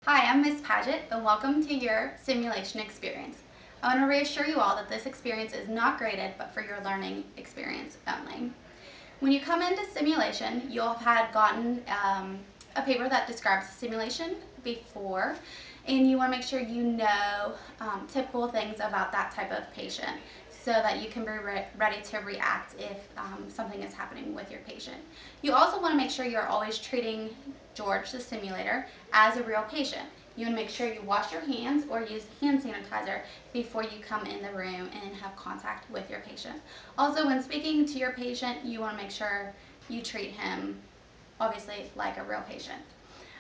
Hi, I'm Ms. Paget, and welcome to your simulation experience. I want to reassure you all that this experience is not graded, but for your learning experience only. When you come into simulation, you'll have gotten a paper that describes the simulation before, and you want to make sure you know typical things about that type of patient so that you can be ready to react if something is happening with your patient. You also want to make sure you're always treating George, the simulator, as a real patient. You want to make sure you wash your hands or use hand sanitizer before you come in the room and have contact with your patient. Also, when speaking to your patient, you want to make sure you treat him, obviously, like a real patient.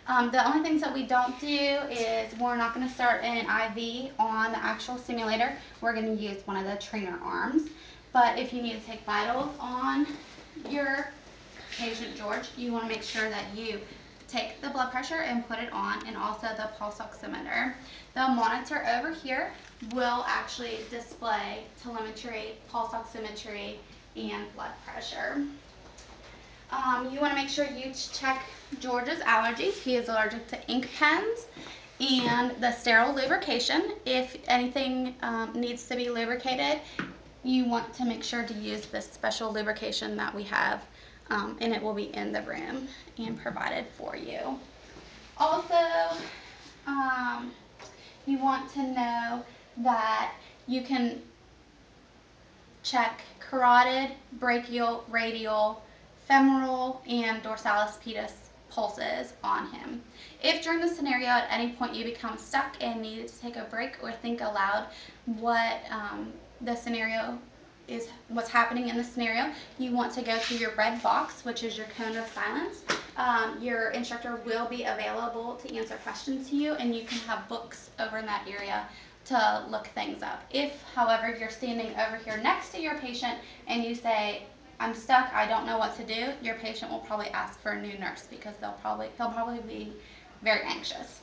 The only things that we don't do is we're not going to start an IV on the actual simulator. We're going to use one of the trainer arms. But if you need to take vitals on your patient George, you want to make sure that you take the blood pressure and put it on, and also the pulse oximeter. The monitor over here will actually display telemetry, pulse oximetry, and blood pressure. You want to make sure you check George's allergies. He is allergic to ink pens and the sterile lubrication. If anything needs to be lubricated, you want to make sure to use this special lubrication that we have, and it will be in the room and provided for you. Also, you want to know that you can check carotid, brachial, radial, femoral, and dorsalis pedis pulses on him. If during the scenario at any point you become stuck and need to take a break or think aloud what the scenario is, what's happening in the scenario, you want to go to your red box, which is your cone of silence. Your instructor will be available to answer questions to you, and you can have books over in that area to look things up. If, however, you're standing over here next to your patient and you say, I'm stuck, I don't know what to do, your patient will probably ask for a new nurse because he'll probably be very anxious.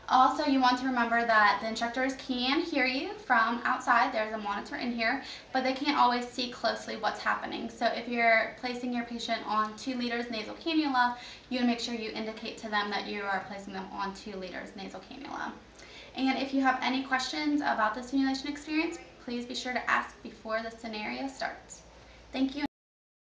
Also, you want to remember that the instructors can hear you from outside. There's a monitor in here, but they can't always see closely what's happening. So if you're placing your patient on 2 liters nasal cannula, you want to make sure you indicate to them that you are placing them on 2 liters nasal cannula. And if you have any questions about the simulation experience, please be sure to ask before the scenario starts. Thank you.